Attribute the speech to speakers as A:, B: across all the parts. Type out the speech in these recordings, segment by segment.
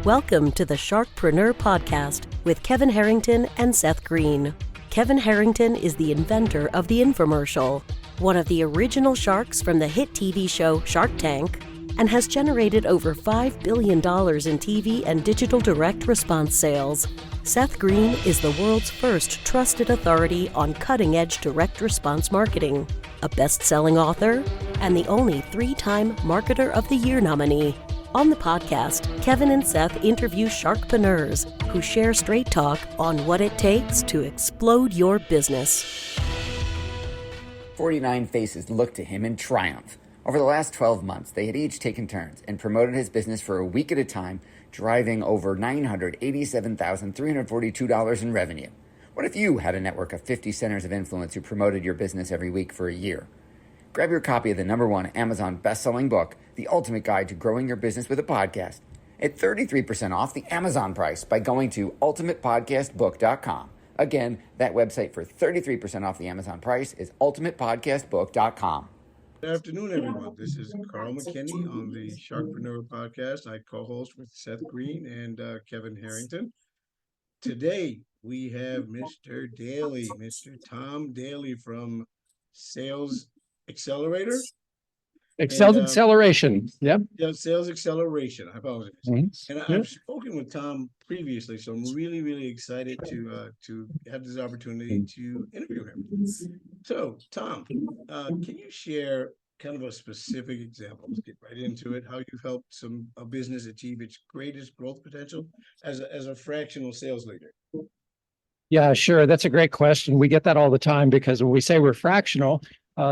A: Welcome to the Sharkpreneur podcast with Kevin Harrington and Seth Green. Kevin Harrington is the inventor of the infomercial, one of the original sharks from the hit TV show Shark Tank, and has generated over $5 billion in TV and digital direct response sales. Seth Green is the world's first trusted authority on cutting-edge direct response marketing, a best-selling author, and the only 3-time Marketer of the Year nominee. On the podcast, Kevin and Seth interview Sharkpreneurs who share straight talk on what it takes to explode your business.
B: 49 faces looked to him in triumph. Over the last 12 months, they had each taken turns and promoted his business for a week at a time, driving over $987,342 in revenue. What if you had a network of 50 centers of influence who promoted your business every week for a year? Grab your copy of the #1 Amazon best-selling book, The Ultimate Guide to Growing Your Business with a Podcast, at 33% off the Amazon price by going to ultimatepodcastbook.com. Again, that website for 33% off the Amazon price is ultimatepodcastbook.com.
C: Good afternoon, everyone. This is Karl McKinnie on the Sharkpreneur podcast. I co-host with Seth Green and Kevin Harrington. Today, we have Mr. Daly, Mr. Tom Daly from Sales Xceleration.
D: Xceleration. Yep.
C: Yeah, Sales Xceleration. I apologize.
D: Mm-hmm.
C: And I've spoken with Tom previously, so I'm really, really excited to have this opportunity to interview him. So, Tom, can you share kind of a specific example? Let's get right into it. How you've helped a business achieve its greatest growth potential as a fractional sales leader?
D: Yeah, sure. That's a great question. We get that all the time because when we say we're fractional,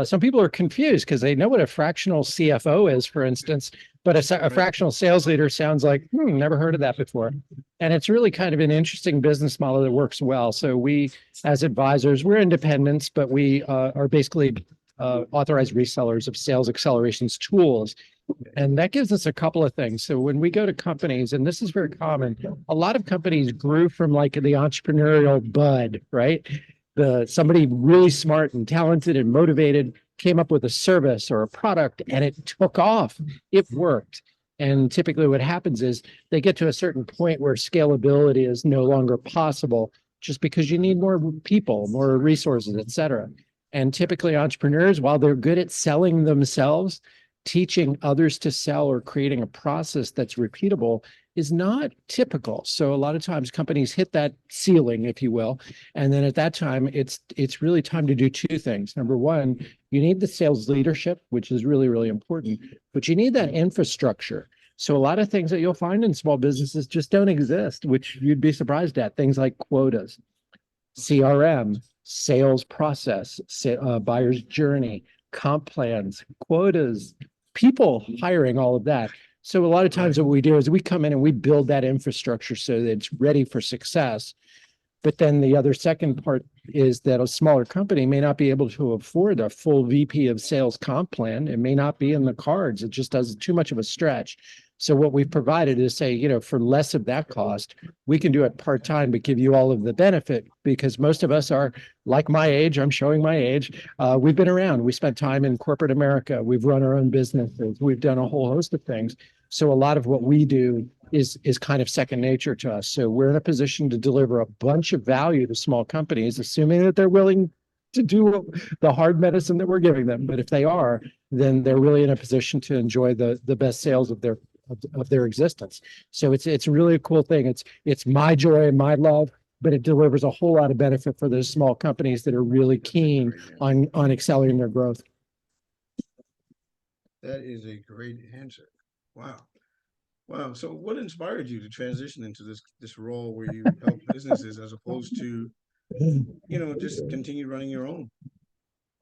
D: some people are confused because they know what a fractional CFO is, for instance, but a fractional sales leader sounds like, never heard of that before. And it's really kind of an interesting business model that works well. So we, as advisors, we're independents, but we are basically authorized resellers of Sales Xceleration's tools. And that gives us a couple of things. So when we go to companies, and this is very common, a lot of companies grew from like the entrepreneurial bud, right? Somebody really smart and talented and motivated came up with a service or a product and it took off. It worked. And typically what happens is they get to a certain point where scalability is no longer possible just because you need more people, more resources, et cetera. And typically entrepreneurs, while they're good at selling themselves, teaching others to sell or creating a process that's repeatable is not typical. So a lot of times companies hit that ceiling, if you will. And then at that time, it's really time to do two things. Number one, you need the sales leadership, which is really, really important, but you need that infrastructure. So a lot of things that you'll find in small businesses just don't exist, which you'd be surprised at. Things like quotas, CRM, sales process, buyer's journey, comp plans, quotas, people hiring, all of that. So a lot of times what we do is we come in and we build that infrastructure so that it's ready for success. But then the other second part is that a smaller company may not be able to afford a full VP of sales comp plan. It may not be in the cards. It just does too much of a stretch. So what we've provided is say, for less of that cost, we can do it part-time, but give you all of the benefit because most of us are like my age. I'm showing my age. We've been around. We spent time in corporate America. We've run our own businesses. We've done a whole host of things. So a lot of what we do is kind of second nature to us. So we're in a position to deliver a bunch of value to small companies, assuming that they're willing to do the hard medicine that we're giving them. But if they are, then they're really in a position to enjoy the best sales of their existence. So it's really a cool thing. It's my joy and my love, but it delivers a whole lot of benefit for those small companies that are really keen on accelerating their growth.
C: That is a great answer. Wow. So what inspired you to transition into this role where you help businesses as opposed to, just continue running your own?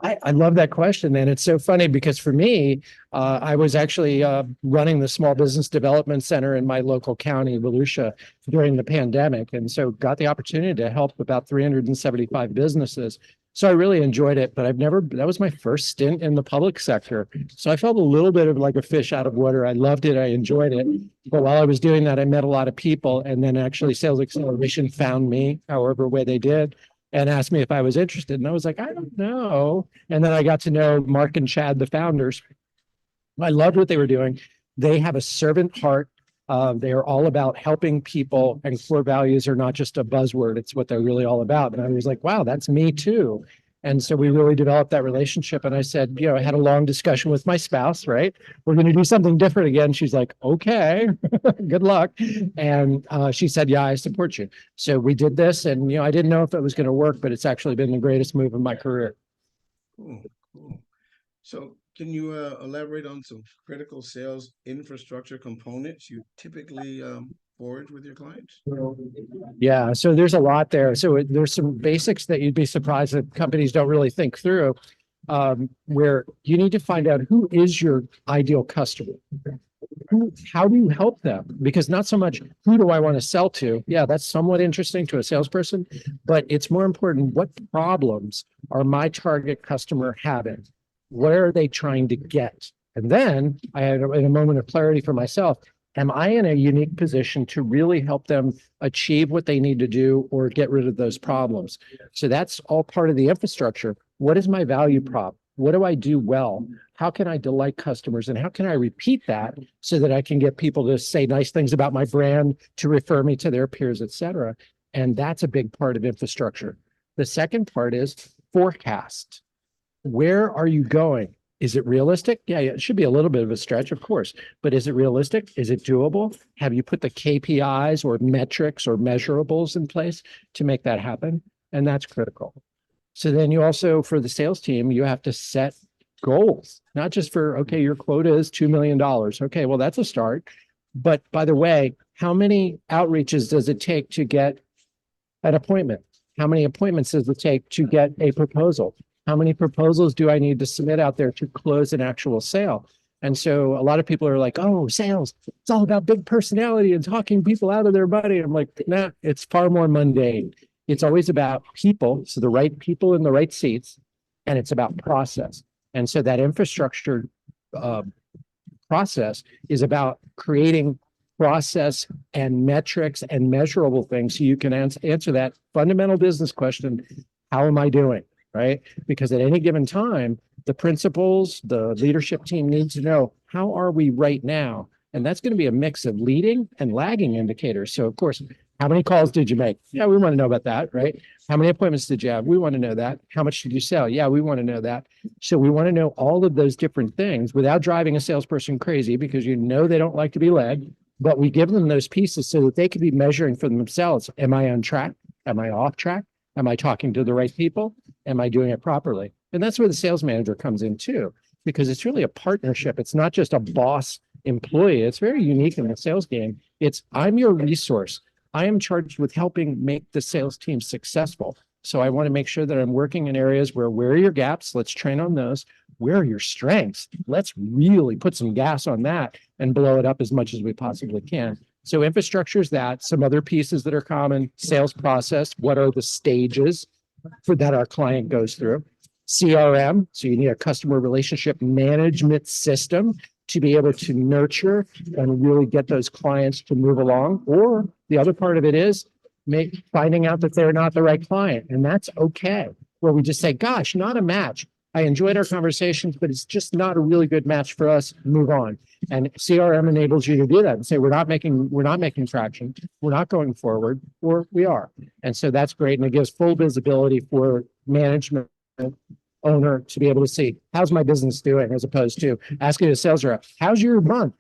D: I love that question. And it's so funny because for me, I was actually running the Small Business Development Center in my local county, Volusia, during the pandemic. And so got the opportunity to help about 375 businesses. So I really enjoyed it, but that was my first stint in the public sector. So I felt a little bit of like a fish out of water. I loved it. I enjoyed it. But while I was doing that, I met a lot of people. And then actually Sales Xceleration found me, however way they did, and asked me if I was interested. And I was like, I don't know. And then I got to know Mark and Chad, the founders. I loved what they were doing. They have a servant heart. They are all about helping people, and core values are not just a buzzword. It's what they're really all about. And I was like, wow, that's me too. And so we really developed that relationship. And I said, I had a long discussion with my spouse, right? We're going to do something different again. She's like, okay, good luck. And she said, yeah, I support you. So we did this, and, I didn't know if it was going to work, but it's actually been the greatest move of my career.
C: Cool, cool. So can you elaborate on some critical sales infrastructure components you typically forge with your clients?
D: Yeah, so there's a lot there. So there's some basics that you'd be surprised that companies don't really think through, where you need to find out who is your ideal customer. How do you help them? Because not so much who do I want to sell to? Yeah, that's somewhat interesting to a salesperson, but it's more important, what problems are my target customer having? Where are they trying to get? And then I had in a moment of clarity for myself, am I in a unique position to really help them achieve what they need to do or get rid of those problems? So that's all part of the infrastructure. What is my value prop? What do I do well? How can I delight customers? And how can I repeat that so that I can get people to say nice things about my brand, to refer me to their peers, et cetera? And that's a big part of infrastructure. The second part is forecast. Where are you going? Is it realistic? Yeah, it should be a little bit of a stretch, of course, but is it realistic? Is it doable? Have you put the KPIs or metrics or measurables in place to make that happen? And that's critical. So then you also, for the sales team, you have to set goals, not just for, okay, your quota is $2 million. Okay, well, that's a start. But by the way, how many outreaches does it take to get an appointment? How many appointments does it take to get a proposal? How many proposals do I need to submit out there to close an actual sale? And so a lot of people are like, oh, sales, it's all about big personality and talking people out of their money. I'm like, nah, it's far more mundane. It's always about people, so the right people in the right seats, and it's about process. And so that infrastructure process is about creating process and metrics and measurable things so you can answer that fundamental business question, how am I doing? Right? Because at any given time, the principals, the leadership team needs to know, how are we right now? And that's going to be a mix of leading and lagging indicators. So of course, how many calls did you make? Yeah, we want to know about that, right? How many appointments did you have? We want to know that. How much did you sell? Yeah, we want to know that. So we want to know all of those different things without driving a salesperson crazy, because they don't like to be led, but we give them those pieces so that they can be measuring for themselves. Am I on track? Am I off track? Am I talking to the right people? Am I doing it properly? And that's where the sales manager comes in too, because it's really a partnership. It's not just a boss employee. It's very unique in the sales game. It's, I'm your resource. I am charged with helping make the sales team successful. So I want to make sure that I'm working in areas where are your gaps? Let's train on those. Where are your strengths? Let's really put some gas on that and blow it up as much as we possibly can. So infrastructure is that. Some other pieces that are common: sales process. What are the stages for that our client goes through? CRM. So you need a customer relationship management system to be able to nurture and really get those clients to move along. Or the other part of it is finding out that they're not the right client. And that's okay. Where we just say, gosh, not a match. I enjoyed our conversations, but it's just not a really good match for us. Move on. And CRM enables you to do that and say, we're not making traction. We're not going forward, or we are. And so that's great. And it gives full visibility for management owner to be able to see, how's my business doing, as opposed to asking a sales rep, how's your month?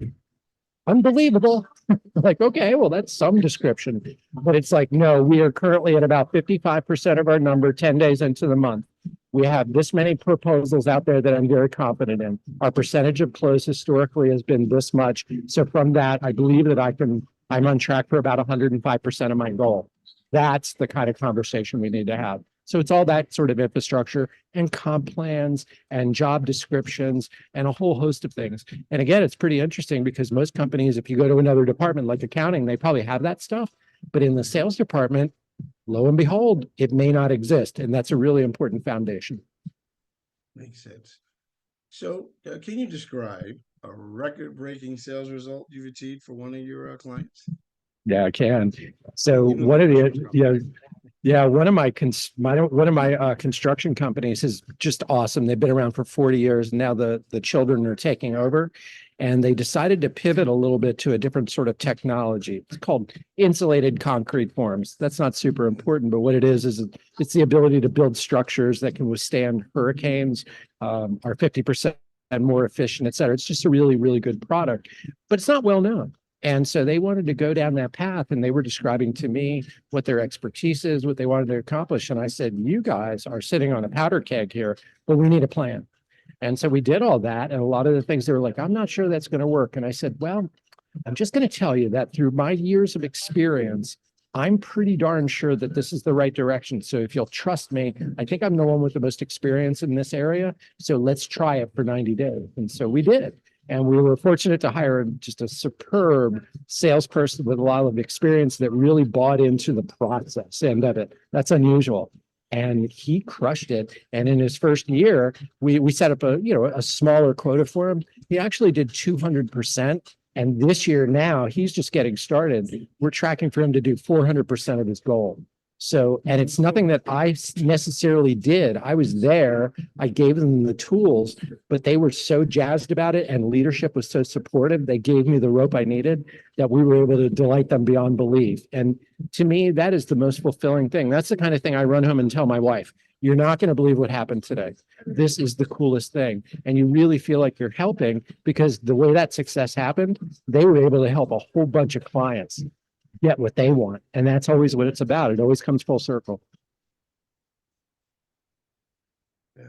D: Unbelievable. Like, okay, well, that's some description, but it's like, no, we are currently at about 55% of our number 10 days into the month. We have this many proposals out there that I'm very confident in. Our percentage of close historically has been this much. So from that, I believe that I'm on track for about 105% of my goal. That's the kind of conversation we need to have. So it's all that sort of infrastructure and comp plans and job descriptions and a whole host of things. And again, it's pretty interesting because most companies, if you go to another department like accounting, they probably have that stuff. But in the sales department, lo and behold, it may not exist. And that's a really important foundation.
C: Makes sense. So can you describe a record-breaking sales result you've achieved for one of your clients?
D: Yeah, I can. So one of my construction companies is just awesome. They've been around for 40 years. Now the children are taking over. and they decided to pivot a little bit to a different sort of technology. It's called insulated concrete forms. That's not super important, but what it is it's the ability to build structures that can withstand hurricanes, are 50% more efficient, et cetera. It's just a really, really good product, but it's not well known. And so they wanted to go down that path, and they were describing to me what their expertise is, what they wanted to accomplish. And I said, you guys are sitting on a powder keg here, but we need a plan. And so we did all that. And a lot of the things they were like, I'm not sure that's going to work. And I said, well, I'm just going to tell you that through my years of experience, I'm pretty darn sure that this is the right direction. So if you'll trust me, I think I'm the one with the most experience in this area. So let's try it for 90 days. And so we did. And we were fortunate to hire just a superb salesperson with a lot of experience that really bought into the process end of it. That's unusual. And he crushed it. And in his first year, we set up a smaller quota for him. He actually did 200%. And this year now, he's just getting started. We're tracking for him to do 400% of his goal. So, and it's nothing that I necessarily did. I was there. I gave them the tools, but they were so jazzed about it, and leadership was so supportive. They gave me the rope I needed that we were able to delight them beyond belief. And to me, that is the most fulfilling thing. That's the kind of thing I run home and tell my wife. You're not going to believe what happened today. This is the coolest thing. And you really feel like you're helping, because the way that success happened, they were able to help a whole bunch of clients get what they want. And that's always what it's about. It always comes full circle.
C: Yeah,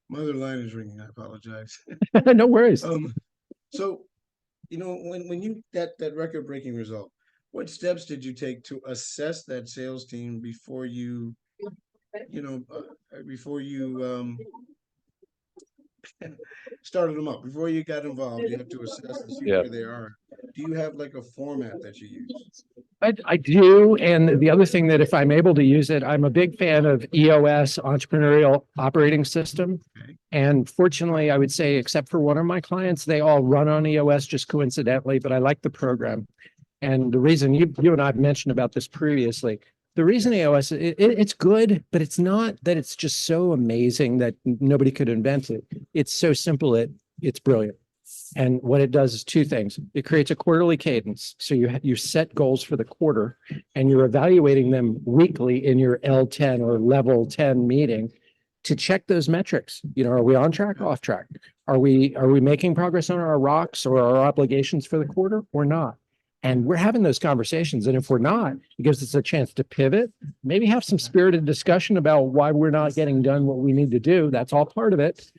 C: my other line is ringing. I apologize.
D: No worries.
C: So, when you that record-breaking result, what steps did you take to assess that sales team before you started them up, before you got involved? You have to assess and see where they are. Do you have like a format that you use?
D: I do. And the other thing that if I'm able to use it, I'm a big fan of EOS, Entrepreneurial Operating System.
C: Okay.
D: And fortunately, I would say, except for one of my clients, they all run on EOS just coincidentally, but I like the program. And the reason you and I have mentioned about this previously, the reason EOS, it's good, but it's not that it's just so amazing that nobody could invent it. It's so simple, it's brilliant. And what it does is two things. It creates a quarterly cadence. So you set goals for the quarter, and you're evaluating them weekly in your L10 or level 10 meeting to check those metrics. Are we on track, off track? Are we making progress on our rocks or our obligations for the quarter or not? And we're having those conversations. And if we're not, it gives us a chance to pivot, maybe have some spirited discussion about why we're not getting done what we need to do. That's all part of it.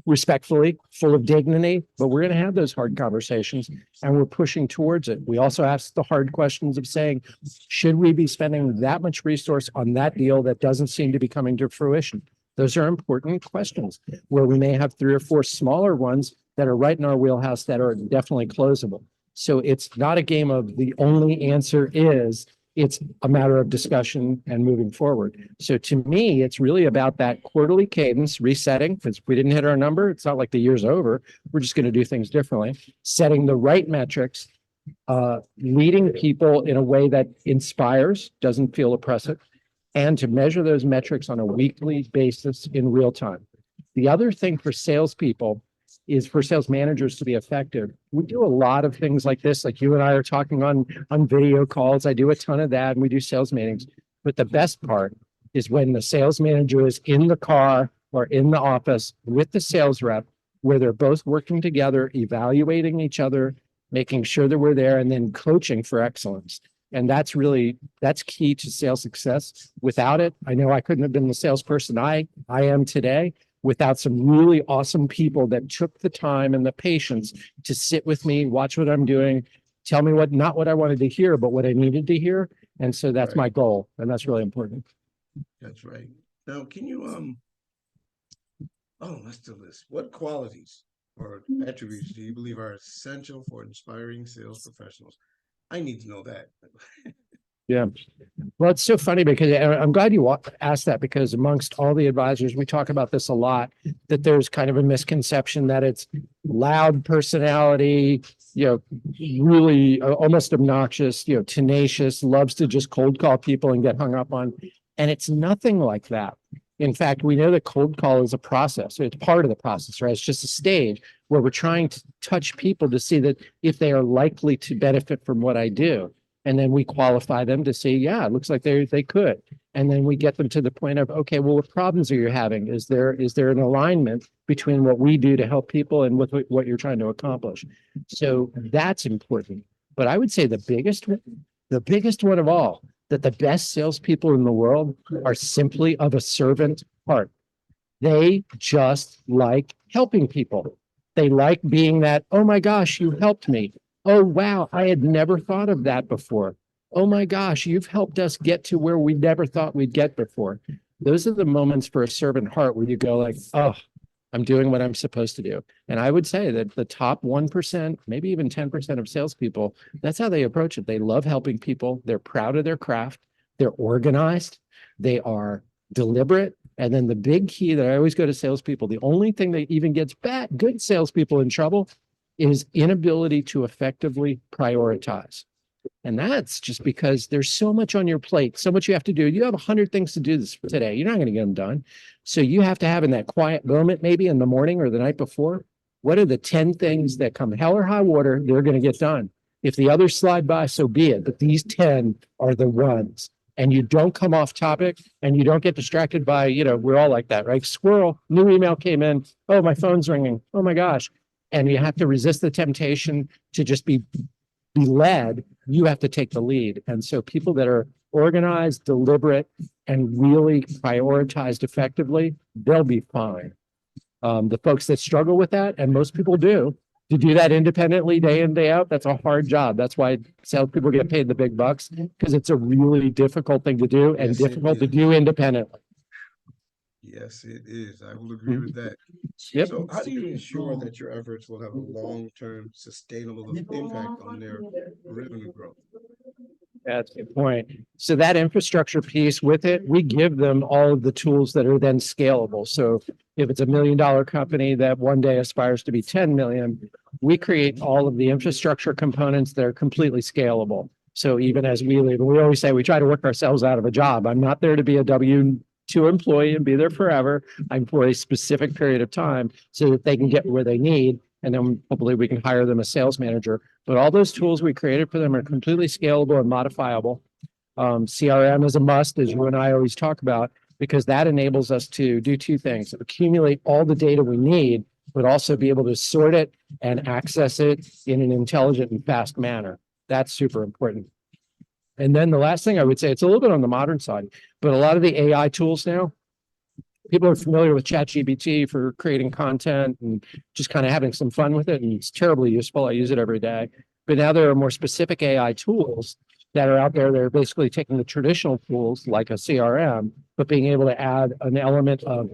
D: Respectfully, full of dignity, but we're going to have those hard conversations, and we're pushing towards it. We also ask the hard questions of saying, should we be spending that much resource on that deal that doesn't seem to be coming to fruition? Those are important questions, where we may have 3 or 4 smaller ones that are right in our wheelhouse that are definitely closable. So it's not a game of the only answer is. It's a matter of discussion and moving forward. So to me, it's really about that quarterly cadence, resetting, because if we didn't hit our number, it's not like the year's over. We're just going to do things differently, setting the right metrics, leading people in a way that inspires, doesn't feel oppressive, and to measure those metrics on a weekly basis in real time. The other thing for salespeople is for sales managers to be effective. We do a lot of things like this, like you and I are talking on video calls. I do a ton of that, and we do sales meetings. But the best part is when the sales manager is in the car or in the office with the sales rep, where they're both working together, evaluating each other, making sure that we're there, and then coaching for excellence. And that's key to sales success. Without it, I know I couldn't have been the salesperson I am today, without some really awesome people that took the time and the patience to sit with me, watch what I'm doing, tell me not what I wanted to hear, but what I needed to hear. And so that's my goal. And that's really important.
C: That's right. Now, can you, let's do this. What qualities or attributes do you believe are essential for inspiring sales professionals? I need to know that.
D: Yeah. Well, it's so funny because I'm glad you asked that, because amongst all the advisors, we talk about this a lot, that there's kind of a misconception that it's loud personality, really almost obnoxious, tenacious, loves to just cold call people and get hung up on. And it's nothing like that. In fact, we know that cold call is a process. It's part of the process, right? It's just a stage. where we're trying to touch people to see that if they are likely to benefit from what I do. And then we qualify them to say, yeah, it looks like they could. And then we get them to the point of, okay, well, what problems are you having? Is there an alignment between what we do to help people and what you're trying to accomplish? So that's important. But I would say the biggest one of all, that the best salespeople in the world are simply of a servant heart. They just like helping people. They like being that, oh my gosh, you helped me. Oh, wow, I had never thought of that before. Oh my gosh, you've helped us get to where we never thought we'd get before. Those are the moments for a servant heart where you go like, oh, I'm doing what I'm supposed to do. And I would say that the top 1%, maybe even 10% of salespeople, that's how they approach it. They love helping people. They're proud of their craft. They're organized. They are deliberate. And then the big key that I always go to salespeople, the only thing that even gets good salespeople in trouble is inability to effectively prioritize. And that's just because there's so much on your plate, so much you have to do. You have 100 things to do this today. You're not going to get them done. So you have to have in that quiet moment, maybe in the morning or the night before, what are the 10 things that come hell or high water, they're going to get done. If the others slide by, so be it. But these 10 are the ones. And you don't come off topic and you don't get distracted by, we're all like that, right? Squirrel, new email came in. Oh, my phone's ringing. Oh my gosh. And you have to resist the temptation to just be led. You have to take the lead. And so people that are organized, deliberate, and really prioritized effectively, they'll be fine. The folks that struggle with that, and most people do, to do that independently day in, day out, that's a hard job. That's why salespeople get paid the big bucks, because it's a really difficult thing to do and difficult to do independently.
C: Yes, it is. I will agree with that.
D: Yep.
C: So how do you ensure that your efforts will have a long-term sustainable impact on their revenue growth?
D: That's a good point. So that infrastructure piece with it, we give them all of the tools that are then scalable. So if it's $1 million company that one day aspires to be 10 million, we create all of the infrastructure components that are completely scalable. So even as we leave, and we always say we try to work ourselves out of a job. I'm not there to be a W-2 employee and be there forever. I'm for a specific period of time so that they can get where they need. And then hopefully we can hire them a sales manager. But all those tools we created for them are completely scalable and modifiable. CRM is a must, as you and I always talk about, because that enables us to do two things: accumulate all the data we need, but also be able to sort it and access it in an intelligent and fast manner. That's super important. And then the last thing I would say, it's a little bit on the modern side, but a lot of the AI tools now, people are familiar with ChatGPT for creating content and just kind of having some fun with it. And it's terribly useful. I use it every day. But now there are more specific AI tools that are out there. They're basically taking the traditional tools like a CRM, but being able to add an element of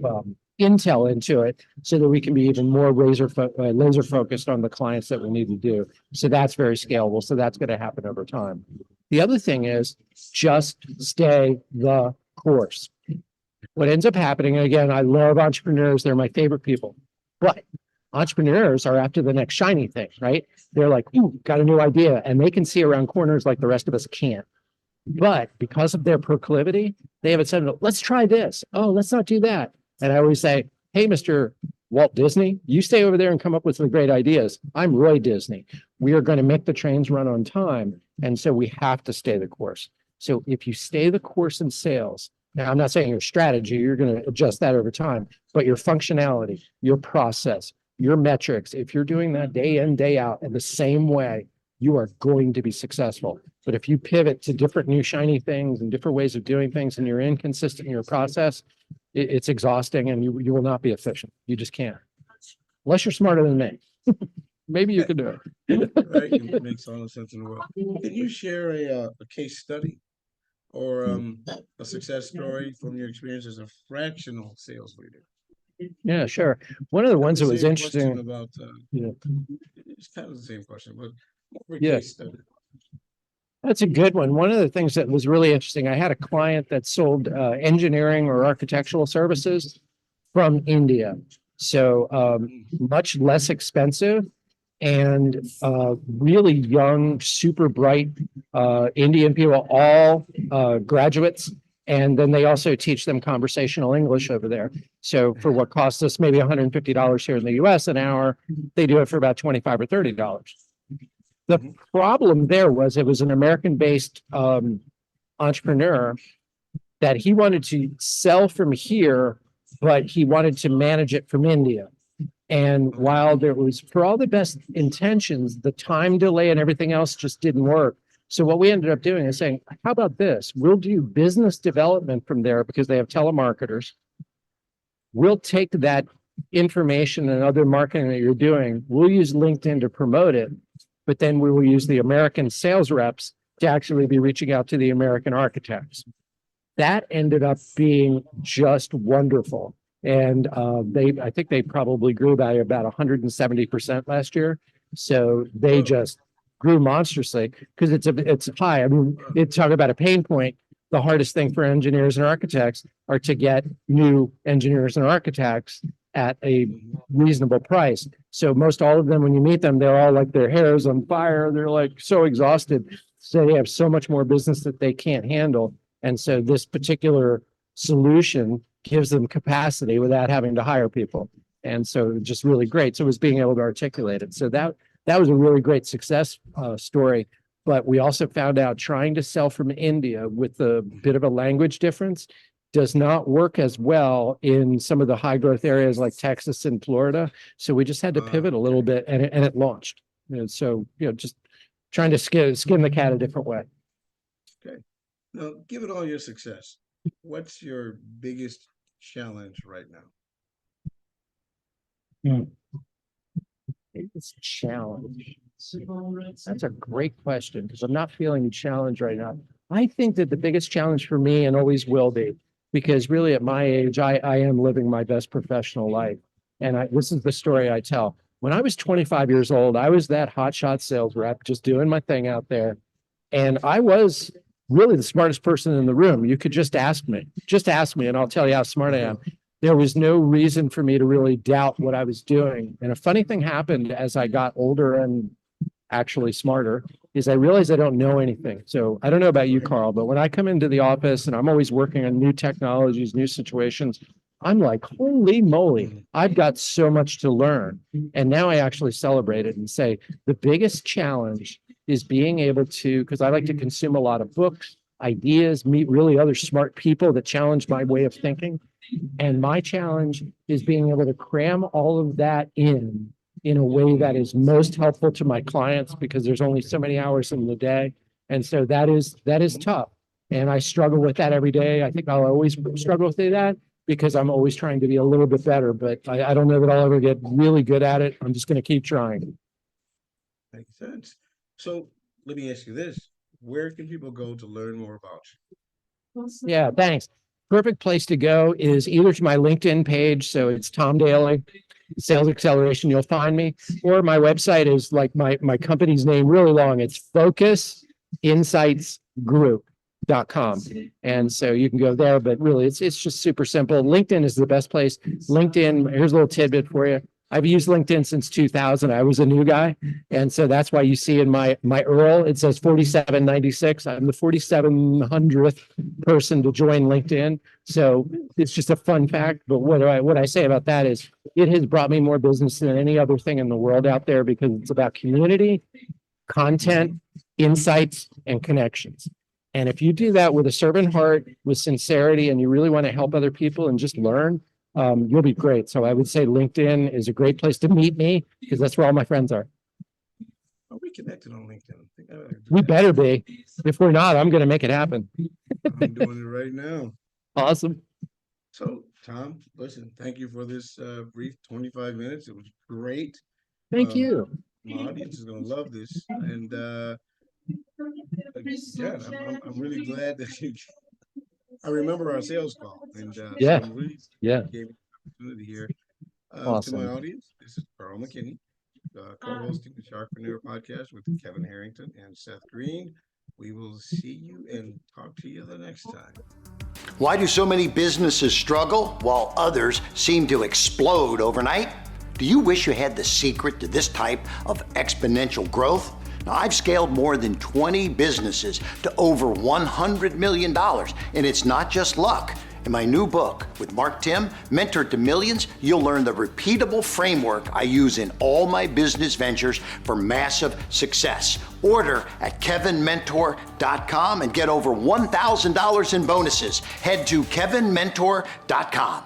D: intel into it so that we can be even more laser focused on the clients that we need to do. So that's very scalable. So that's going to happen over time. The other thing is just stay the course. What ends up happening, and again, I love entrepreneurs. They're my favorite people. But entrepreneurs are after the next shiny thing, right? They're like, ooh, got a new idea. And they can see around corners like the rest of us can't. But because of their proclivity, they have it said, let's try this. Oh, let's not do that. And I always say, hey, Mr. Walt Disney, you stay over there and come up with some great ideas. I'm Roy Disney. We are going to make the trains run on time. And so we have to stay the course. So if you stay the course in sales, now I'm not saying your strategy, you're going to adjust that over time, but your functionality, your process, your metrics, if you're doing that day in, day out in the same way, you are going to be successful. But if you pivot to different new shiny things and different ways of doing things and you're inconsistent in your process, it's exhausting and you will not be efficient. You just can't. Unless you're smarter than me. Maybe you can do it.
C: Right, it makes all the sense in the world. Can you share a case study or a success story from your experience as a fractional sales leader?
D: Yeah, sure. One of the ones that was
C: Same
D: interesting
C: question about it's kind of the same question, but more of a
D: Yeah.
C: case study.
D: That's a good one. One of the things that was really interesting, I had a client that sold engineering or architectural services from India. So much less expensive and really young, super bright Indian people, all graduates. And then they also teach them conversational English over there. So for what costs us maybe $150 here in the US an hour, they do it for about $25 or $30. The problem there was it was an American-based entrepreneur that he wanted to sell from here, but he wanted to manage it from India. And while there was, for all the best intentions, the time delay and everything else just didn't work. So what we ended up doing is saying, how about this? We'll do business development from there because they have telemarketers. We'll take that information and other marketing that you're doing. We'll use LinkedIn to promote it, but then we will use the American sales reps to actually be reaching out to the American architects. That ended up being just wonderful. And I think they probably grew by about 170% last year. So they just grew monstrously because it's high. I mean, it's talk about a pain point. The hardest thing for engineers and architects are to get new engineers and architects at a reasonable price. So most all of them, when you meet them, they're all like their hair is on fire. They're like so exhausted. So they have so much more business that they can't handle. And so this particular solution gives them capacity without having to hire people. And so just really great. So it was being able to articulate it. So that was a really great success story. But we also found out trying to sell from India with a bit of a language difference does not work as well in some of the high growth areas like Texas and Florida. So we just had to pivot a little bit and it launched. And so, just trying to skin the cat a different way.
C: Okay. Now, given all your success, what's your biggest challenge right now?
D: Biggest challenge. That's a great question because I'm not feeling a challenge right now. I think that the biggest challenge for me and always will be, because really at my age, I am living my best professional life. And this is the story I tell. When I was 25 years old, I was that hotshot sales rep, just doing my thing out there. And I was really the smartest person in the room. You could just ask me and I'll tell you how smart I am. There was no reason for me to really doubt what I was doing. And a funny thing happened as I got older and actually smarter is I realized I don't know anything. So I don't know about you, Karl, but when I come into the office and I'm always working on new technologies, new situations, I'm like, holy moly, I've got so much to learn. And now I actually celebrate it and say the biggest challenge is being able to, because I like to consume a lot of books, ideas, meet really other smart people that challenge my way of thinking. And my challenge is being able to cram all of that in a way that is most helpful to my clients because there's only so many hours in the day. And so that is tough. And I struggle with that every day. I think I'll always struggle with that because I'm always trying to be a little bit better, but I don't know that I'll ever get really good at it. I'm just going to keep trying.
C: Makes sense. So let me ask you this. Where can people go to learn more about you?
D: Yeah, thanks. Perfect place to go is either to my LinkedIn page. So it's Tom Daly, Sales Xceleration, you'll find me. Or my website is like my company's name, really long. It's focusinsightsgroup.com. And so you can go there, but really it's just super simple. LinkedIn is the best place. LinkedIn, here's a little tidbit for you. I've used LinkedIn since 2000. I was a new guy. And so that's why you see in my URL, it says 4796. I'm the 4700th person to join LinkedIn. So it's just a fun fact. But what I say about that is it has brought me more business than any other thing in the world out there because it's about community, content, insights, and connections. And if you do that with a servant heart, with sincerity, and you really want to help other people and just learn, you'll be great. So I would say LinkedIn is a great place to meet me because that's where all my friends are.
C: Are we connected on LinkedIn?
D: We better be. If we're not, I'm going to make it happen.
C: I'm doing it right now.
D: Awesome.
C: So, Tom, listen, thank you for this brief 25 minutes. It was great.
D: Thank you.
C: My audience is going to love this. And again, I'm really glad that you I remember our sales call, and
D: yeah,
C: so I'm really
D: gave
C: me the opportunity here.
D: Awesome.
C: To my audience, this is Karl McKinnie, co-hosting the Sharkpreneur podcast with Kevin Harrington and Seth Green. We will see you and talk to you the next time.
E: Why do so many businesses struggle while others seem to explode overnight? Do you wish you had the secret to this type of exponential growth? Now, I've scaled more than 20 businesses to over $100 million, and it's not just luck. In my new book with Mark Tim, Mentor to Millions, you'll learn the repeatable framework I use in all my business ventures for massive success. Order at kevinmentor.com and get over $1,000 in bonuses. Head to kevinmentor.com.